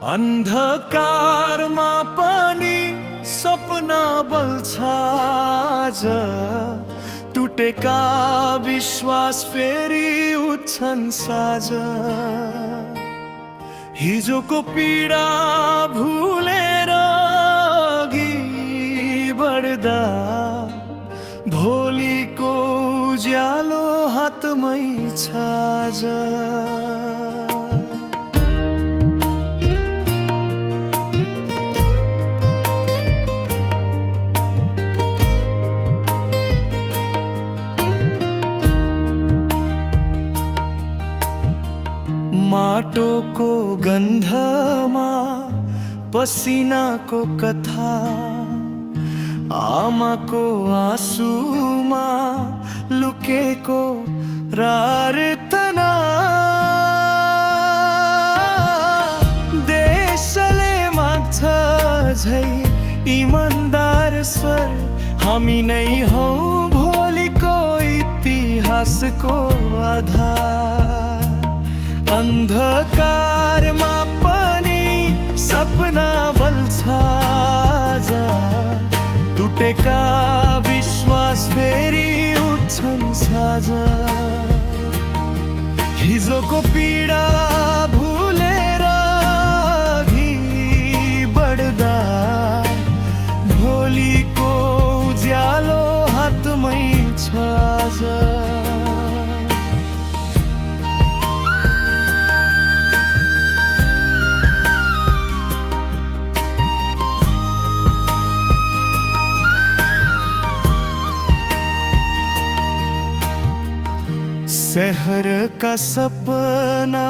अन्धकारमा पनि सपना बल्छ आज, टुटेका विश्वास फेरि उठ्छन् साझ। हिजोको पीडा भुलेर अघि बढ्दा, भोलिको उज्यालो हातमै छ आज। माटोको गन्धमा पसिनाको कथा, आमाको आँसुमा लुकेको प्रार्थना। देशले माग्छ झै इमानदार स्वर, हामी नै हौ भोलिको इतिहासको आधार। अन्धकारमा पनि सपना बल्छ आज, टुटेका विश्वास फेरि उठ्छन् साझ। हिजोको पीडा भुलेर अघि बढ्दा, भोलिको उज्यालो हातमै छ आज। शहर का सपना,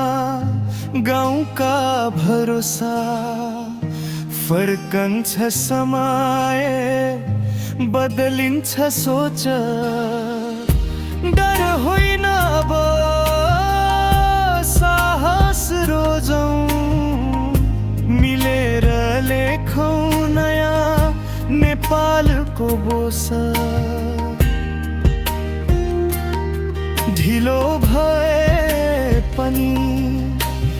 गाउँ का भरोसा, फर्कन्छ समय, बदलिन्छ सोच। डर होइन अब साहस रोजौं, मिलेर लेखौं नयाँ नेपालको बोसा। ढिलो भए पनि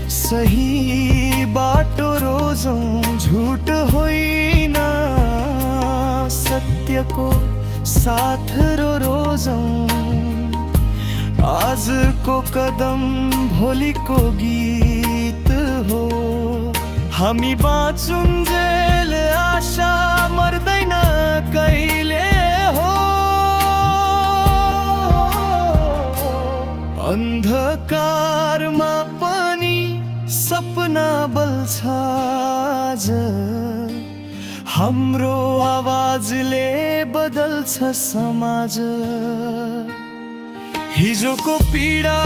सही बाटो रोजौं, झुट होइन सत्यको साथ रोजौं। आजको कदम भोलिको गीत हो, हामी बाँचुन्जेल आशा मर्दैन कहिले हो। अन्धकारमा पनि सपना बल्छ आज, हाम्रो आवाजले बदल्छ समाज। हिजोको पीडा